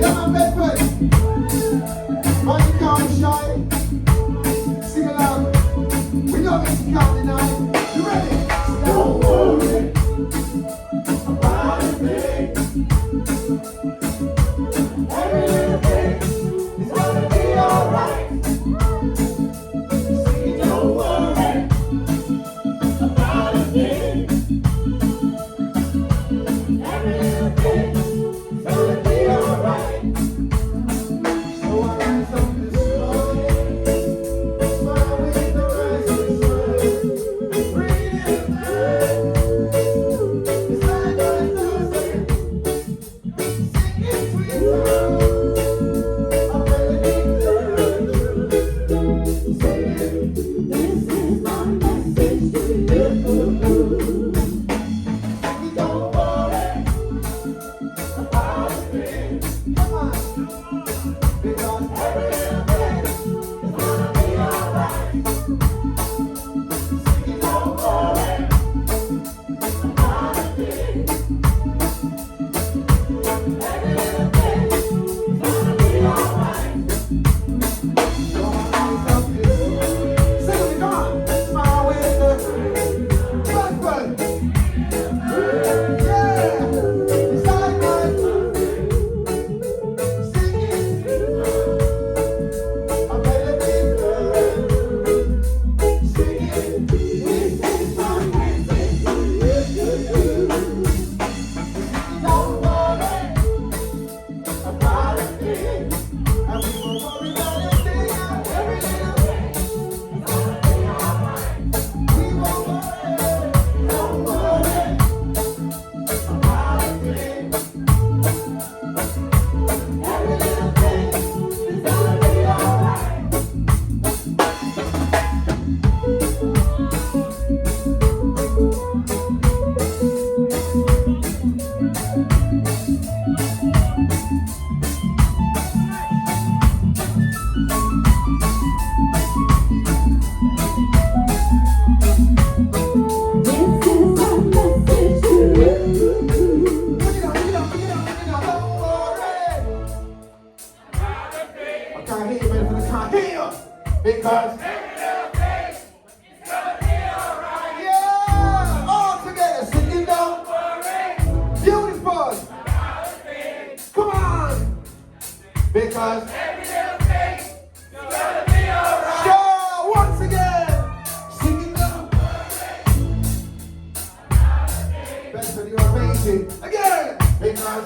Yeah, man, Bedford. Man, you can't shy. Sing along. We know it's count tonight. You ready? Don't worry about a thing. Every little thing is gonna be alright. Sing, don't worry about a thing. Every little thing is gonna be alright. So I rise up this morning, smile with the rising sun, breathe in the air. It's like my Thursday, singing sweet songs. I'm ready to singing. This is my message to you. Singing, don't worry about a thing. Come on, because every little thing is gonna be alright. Singing, don't worry about a thing. Every little thing is gonna be alright. So I rise up this morning. Sing it, come on. Smile with the Bedford. Yeah, it's like my singing. I'm ready to singing. This is my message to you. Don't worry about a thing. And we won't worry about a thing. Every little thing is gonna be alright. We won't worry. Don't worry about a thing. Every little thing is gonna be alright. This is my message to you. Look it up, look it up, look it up, look it up. Don't worry. I can't hear you, man, I can't hear you. Because yeah, all together, singing down. Beautiful. Come on. Because sure, once again, singing down. Bedford, you're amazing. Again. Because